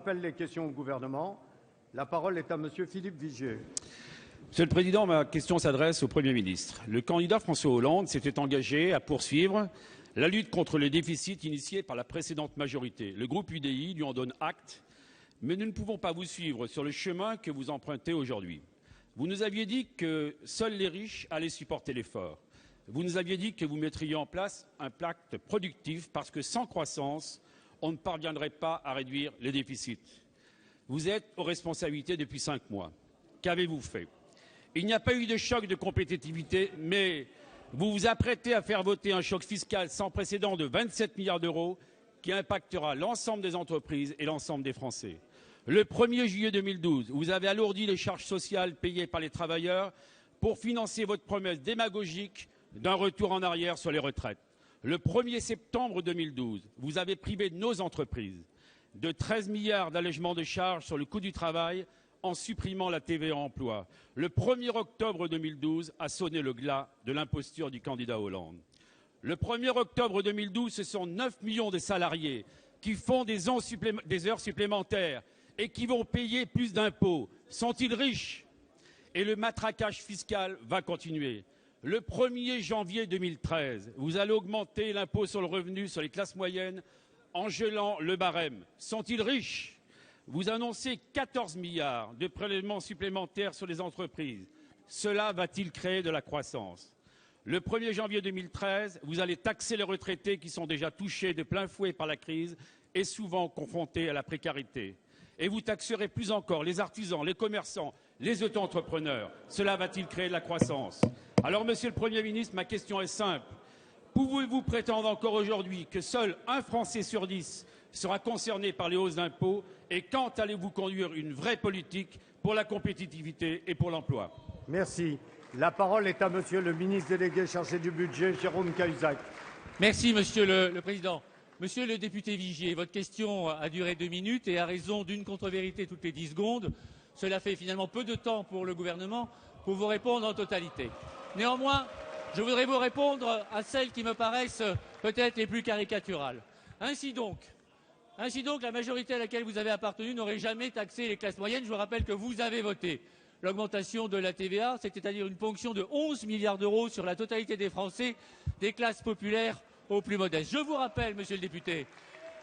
Appelle les questions au gouvernement. La parole est à Monsieur Philippe Vigier. Monsieur le Président, ma question s'adresse au Premier ministre. Le candidat François Hollande s'était engagé à poursuivre la lutte contre le déficit initiée par la précédente majorité. Le groupe UDI lui en donne acte, mais nous ne pouvons pas vous suivre sur le chemin que vous empruntez aujourd'hui. Vous nous aviez dit que seuls les riches allaient supporter l'effort. Vous nous aviez dit que vous mettriez en place un pacte productif parce que sans croissance, on ne parviendrait pas à réduire les déficits. Vous êtes aux responsabilités depuis 5 mois. Qu'avez-vous fait? Il n'y a pas eu de choc de compétitivité, mais vous vous apprêtez à faire voter un choc fiscal sans précédent de 27 milliards d'euros qui impactera l'ensemble des entreprises et l'ensemble des Français. Le 1er juillet 2012, vous avez alourdi les charges sociales payées par les travailleurs pour financer votre promesse démagogique d'un retour en arrière sur les retraites. Le 1er septembre 2012, vous avez privé nos entreprises de 13 milliards d'allègements de charges sur le coût du travail en supprimant la TVA emploi. Le 1er octobre 2012 a sonné le glas de l'imposture du candidat Hollande. Le 1er octobre 2012, ce sont 9 millions de salariés qui font des heures supplémentaires et qui vont payer plus d'impôts. Sont-ils riches? Et le matraquage fiscal va continuer. Le 1er janvier 2013, vous allez augmenter l'impôt sur le revenu sur les classes moyennes en gelant le barème. Sont-ils riches? Vous annoncez 14 milliards de prélèvements supplémentaires sur les entreprises. Cela va-t-il créer de la croissance? Le 1er janvier 2013, vous allez taxer les retraités qui sont déjà touchés de plein fouet par la crise et souvent confrontés à la précarité. Et vous taxerez plus encore les artisans, les commerçants, les auto-entrepreneurs. Cela va-t-il créer de la croissance? Alors, Monsieur le Premier ministre, ma question est simple. Pouvez-vous prétendre encore aujourd'hui que seul un Français sur 10 sera concerné par les hausses d'impôts? Et quand allez-vous conduire une vraie politique pour la compétitivité et pour l'emploi? Merci. La parole est à Monsieur le ministre délégué chargé du budget, Jérôme Cahuzac. Merci, Monsieur le Président. Monsieur le député Vigier, votre question a duré 2 minutes et a raison d'une contre-vérité toutes les 10 secondes. Cela fait finalement peu de temps pour le gouvernement pour vous répondre en totalité. Néanmoins, je voudrais vous répondre à celles qui me paraissent peut-être les plus caricaturales. Ainsi donc, la majorité à laquelle vous avez appartenu n'aurait jamais taxé les classes moyennes. Je vous rappelle que vous avez voté l'augmentation de la TVA, c'est-à-dire une ponction de 11 milliards d'euros sur la totalité des Français, des classes populaires aux plus modestes. Je vous rappelle, monsieur le député,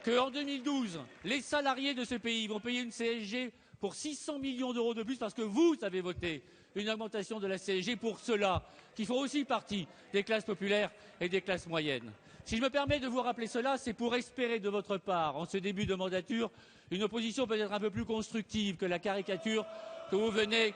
qu'en 2012, les salariés de ce pays vont payer une CSG pour 600 millions d'euros de plus parce que vous avez voté une augmentation de la CSG pour ceux-là, qui font aussi partie des classes populaires et des classes moyennes. Si je me permets de vous rappeler cela, c'est pour espérer de votre part, en ce début de mandature, une opposition peut-être un peu plus constructive que la caricature que vous venez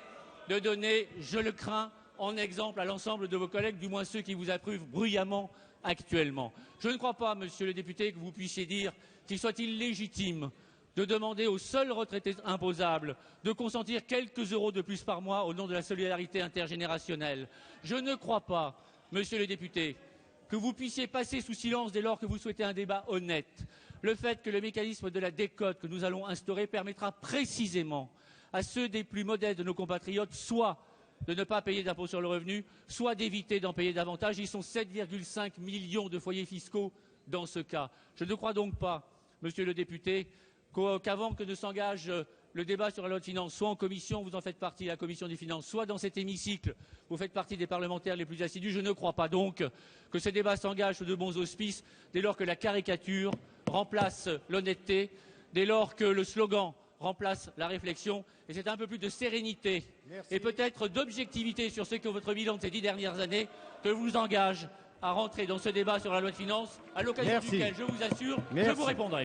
de donner, je le crains, en exemple à l'ensemble de vos collègues, du moins ceux qui vous approuvent bruyamment actuellement. Je ne crois pas, monsieur le député, que vous puissiez dire qu'il soit illégitime de demander aux seuls retraités imposables de consentir quelques euros de plus par mois au nom de la solidarité intergénérationnelle. Je ne crois pas, monsieur le député, que vous puissiez passer sous silence dès lors que vous souhaitez un débat honnête. Le fait que le mécanisme de la décote que nous allons instaurer permettra précisément à ceux des plus modestes de nos compatriotes soit de ne pas payer d'impôt sur le revenu, soit d'éviter d'en payer davantage. Ils sont 7,5 millions de foyers fiscaux dans ce cas. Je ne crois donc pas, monsieur le député, qu'avant que ne s'engage le débat sur la loi de finances, soit en commission, vous en faites partie, la commission des finances, soit dans cet hémicycle, vous faites partie des parlementaires les plus assidus. Je ne crois pas donc que ce débat s'engage sous de bons auspices dès lors que la caricature remplace l'honnêteté, dès lors que le slogan remplace la réflexion, et c'est un peu plus de sérénité et peut-être d'objectivité sur ce que votre bilan de ces 10 dernières années que vous engage à rentrer dans ce débat sur la loi de finances, à l'occasion duquel, je vous assure, je vous répondrai.